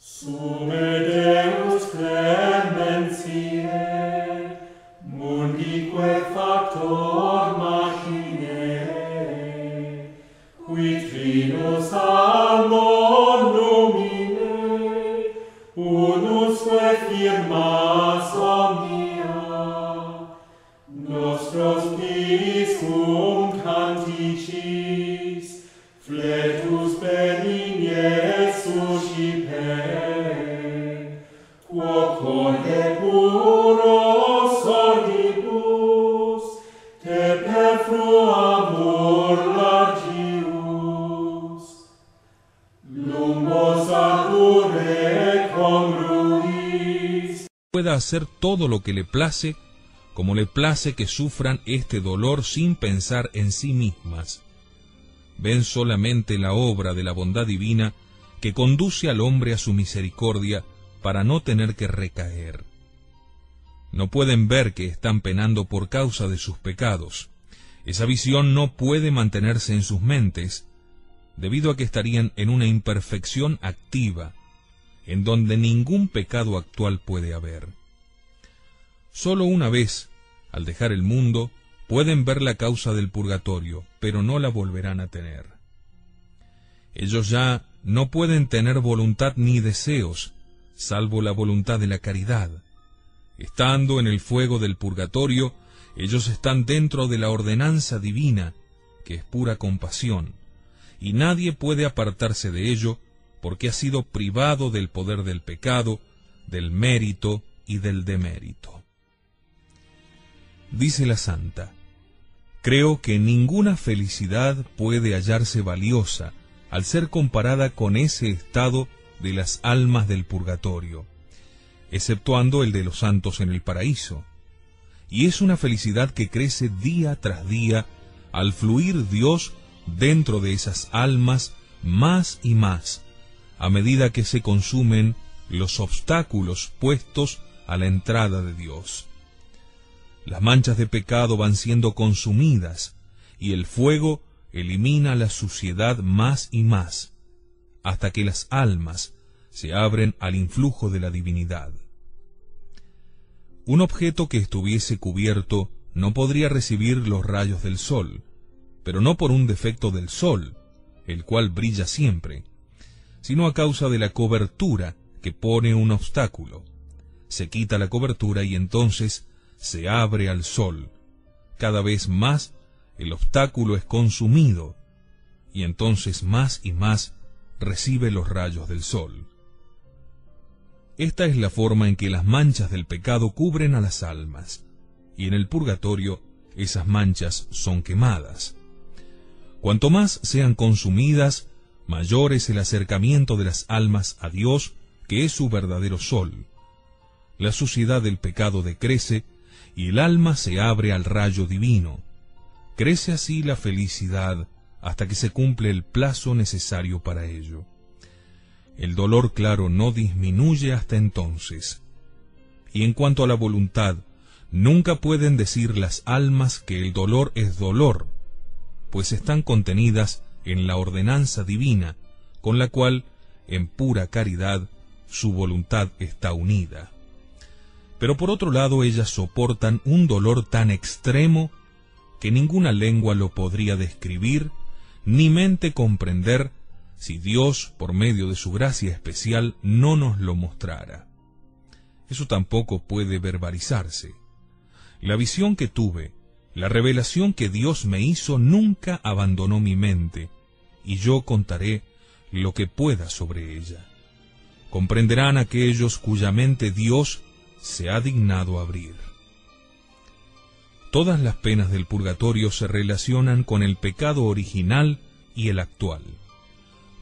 Sume Deus clementiae, mundique factor machinae, qui trinus amor nomine, unusque firmas omnia, nostros diis cum canticis, fletus benigne suscipe, quo conde puros sordibus, te per fruamur largius, lumbos ardure congruis. Pueda hacer todo lo que le place, como le place que sufran este dolor sin pensar en sí mismas. Ven solamente la obra de la bondad divina que conduce al hombre a su misericordia para no tener que recaer. No pueden ver que están penando por causa de sus pecados. Esa visión no puede mantenerse en sus mentes, debido a que estarían en una imperfección activa, en donde ningún pecado actual puede haber. Solo una vez, al dejar el mundo, pueden ver la causa del purgatorio, pero no la volverán a tener. Ellos ya no pueden tener voluntad ni deseos, salvo la voluntad de la caridad. Estando en el fuego del purgatorio, ellos están dentro de la ordenanza divina, que es pura compasión, y nadie puede apartarse de ello, porque ha sido privado del poder del pecado, del mérito y del demérito. Dice la santa: creo que ninguna felicidad puede hallarse valiosa al ser comparada con ese estado de las almas del purgatorio, exceptuando el de los santos en el paraíso. Y es una felicidad que crece día tras día al fluir Dios dentro de esas almas más y más, a medida que se consumen los obstáculos puestos a la entrada de Dios. Las manchas de pecado van siendo consumidas, y el fuego elimina la suciedad más y más, hasta que las almas se abren al influjo de la divinidad. Un objeto que estuviese cubierto no podría recibir los rayos del sol, pero no por un defecto del sol, el cual brilla siempre, sino a causa de la cobertura que pone un obstáculo. Se quita la cobertura y entonces se abre al sol. Cada vez más el obstáculo es consumido, y entonces más y más recibe los rayos del sol. Esta es la forma en que las manchas del pecado cubren a las almas, y en el purgatorio esas manchas son quemadas. Cuanto más sean consumidas, mayor es el acercamiento de las almas a Dios, que es su verdadero sol. La suciedad del pecado decrece, y el alma se abre al rayo divino. Crece así la felicidad hasta que se cumple el plazo necesario para ello. El dolor, claro, no disminuye hasta entonces. Y en cuanto a la voluntad, nunca pueden decir las almas que el dolor es dolor, pues están contenidas en la ordenanza divina, con la cual, en pura caridad, su voluntad está unida. Pero por otro lado, ellas soportan un dolor tan extremo que ninguna lengua lo podría describir, ni mente comprender, si Dios, por medio de su gracia especial, no nos lo mostrara. Eso tampoco puede verbalizarse. La visión que tuve, la revelación que Dios me hizo, nunca abandonó mi mente, y yo contaré lo que pueda sobre ella. Comprenderán aquellos cuya mente Dios se ha dignado abrir. Todas las penas del purgatorio se relacionan con el pecado original y el actual.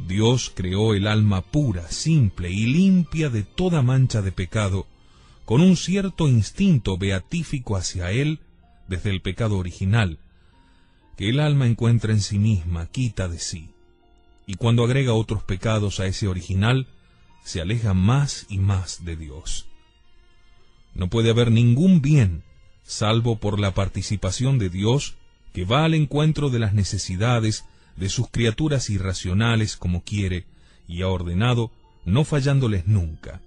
Dios creó el alma pura, simple y limpia de toda mancha de pecado, con un cierto instinto beatífico hacia él desde el pecado original, que el alma encuentra en sí misma, quita de sí, y cuando agrega otros pecados a ese original, se aleja más y más de Dios. No puede haber ningún bien, salvo por la participación de Dios, que va al encuentro de las necesidades de sus criaturas irracionales como quiere, y ha ordenado no fallándoles nunca.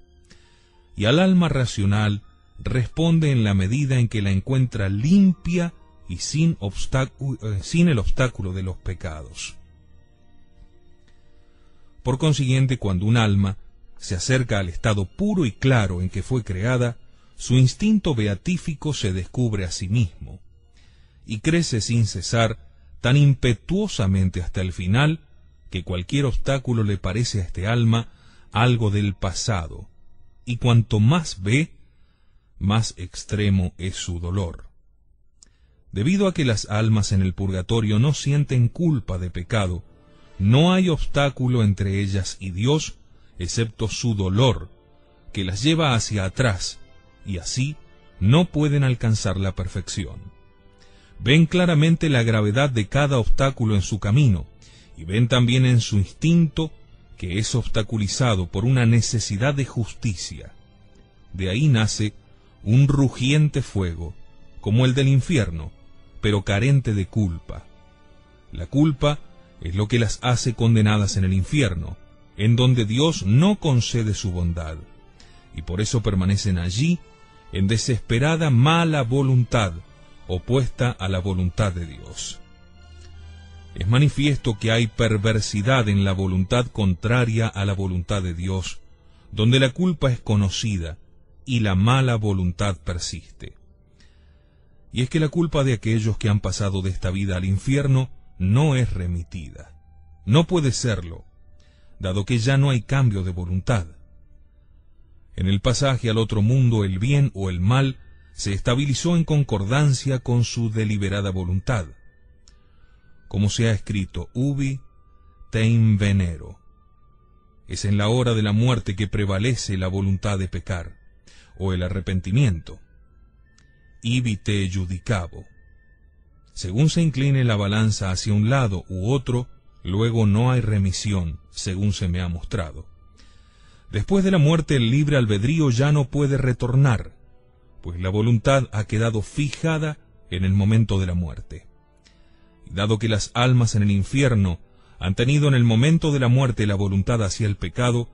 Y al alma racional responde en la medida en que la encuentra limpia y sin el obstáculo de los pecados. Por consiguiente, cuando un alma se acerca al estado puro y claro en que fue creada, su instinto beatífico se descubre a sí mismo, y crece sin cesar tan impetuosamente hasta el final, que cualquier obstáculo le parece a este alma algo del pasado, y cuanto más ve, más extremo es su dolor. Debido a que las almas en el purgatorio no sienten culpa de pecado, no hay obstáculo entre ellas y Dios, excepto su dolor, que las lleva hacia atrás, y así no pueden alcanzar la perfección. Ven claramente la gravedad de cada obstáculo en su camino, y ven también en su instinto que es obstaculizado por una necesidad de justicia. De ahí nace un rugiente fuego, como el del infierno, pero carente de culpa. La culpa es lo que las hace condenadas en el infierno, en donde Dios no concede su bondad, y por eso permanecen allí en desesperada mala voluntad, opuesta a la voluntad de Dios. Es manifiesto que hay perversidad en la voluntad contraria a la voluntad de Dios, donde la culpa es conocida y la mala voluntad persiste. Y es que la culpa de aquellos que han pasado de esta vida al infierno no es remitida. No puede serlo, dado que ya no hay cambio de voluntad. En el pasaje al otro mundo, el bien o el mal se estabilizó en concordancia con su deliberada voluntad. Como se ha escrito, ubi te invenero. Es en la hora de la muerte que prevalece la voluntad de pecar, o el arrepentimiento. Ibi te judicabo. Según se incline la balanza hacia un lado u otro, luego no hay remisión, según se me ha mostrado. Después de la muerte el libre albedrío ya no puede retornar, pues la voluntad ha quedado fijada en el momento de la muerte. Y dado que las almas en el infierno han tenido en el momento de la muerte la voluntad hacia el pecado,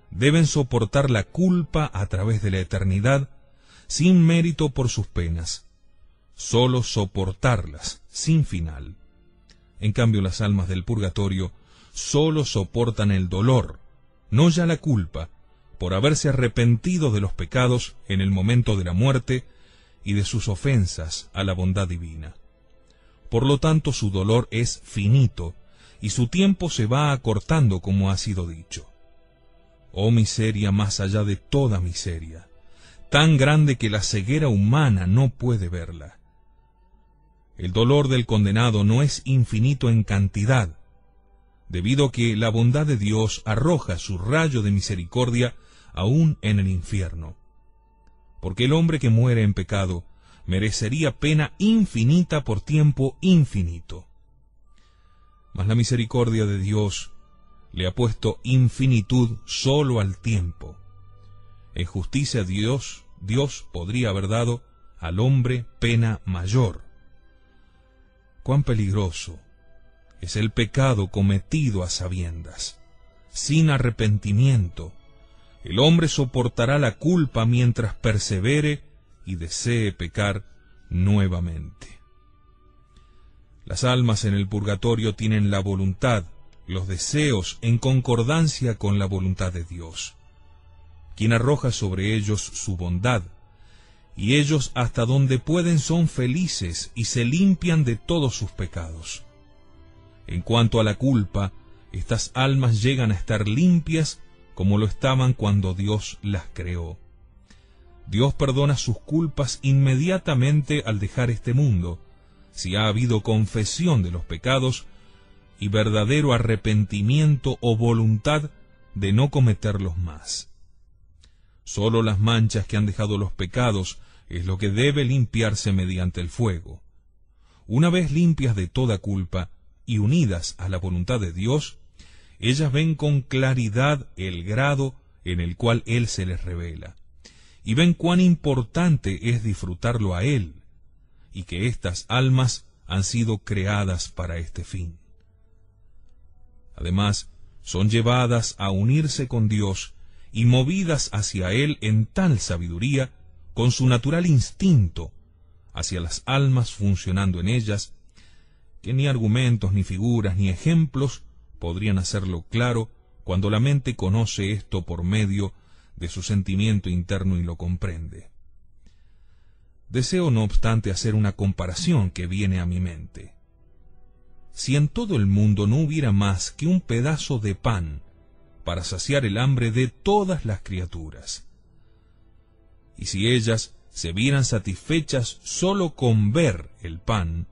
deben soportar la culpa a través de la eternidad, sin mérito por sus penas, solo soportarlas, sin final. En cambio, las almas del purgatorio solo soportan el dolor, no ya la culpa, por haberse arrepentido de los pecados en el momento de la muerte y de sus ofensas a la bondad divina. Por lo tanto, su dolor es finito, y su tiempo se va acortando como ha sido dicho. Oh miseria más allá de toda miseria, tan grande que la ceguera humana no puede verla. El dolor del condenado no es infinito en cantidad, debido a que la bondad de Dios arroja su rayo de misericordia aún en el infierno. Porque el hombre que muere en pecado merecería pena infinita por tiempo infinito. Mas la misericordia de Dios le ha puesto infinitud solo al tiempo. En justicia Dios podría haber dado al hombre pena mayor. Cuán peligroso es el pecado cometido a sabiendas. Sin arrepentimiento, el hombre soportará la culpa mientras persevere y desee pecar nuevamente. Las almas en el purgatorio tienen la voluntad, los deseos en concordancia con la voluntad de Dios, quien arroja sobre ellos su bondad, y ellos hasta donde pueden son felices y se limpian de todos sus pecados. En cuanto a la culpa, estas almas llegan a estar limpias como lo estaban cuando Dios las creó. Dios perdona sus culpas inmediatamente al dejar este mundo, si ha habido confesión de los pecados y verdadero arrepentimiento o voluntad de no cometerlos más. Solo las manchas que han dejado los pecados es lo que debe limpiarse mediante el fuego. Una vez limpias de toda culpa y unidas a la voluntad de Dios, ellas ven con claridad el grado en el cual Él se les revela, y ven cuán importante es disfrutarlo a Él, y que estas almas han sido creadas para este fin. Además, son llevadas a unirse con Dios y movidas hacia Él en tal sabiduría, con su natural instinto hacia las almas funcionando en ellas, que ni argumentos, ni figuras, ni ejemplos podrían hacerlo claro cuando la mente conoce esto por medio de su sentimiento interno y lo comprende. Deseo, no obstante, hacer una comparación que viene a mi mente. Si en todo el mundo no hubiera más que un pedazo de pan para saciar el hambre de todas las criaturas, y si ellas se vieran satisfechas solo con ver el pan,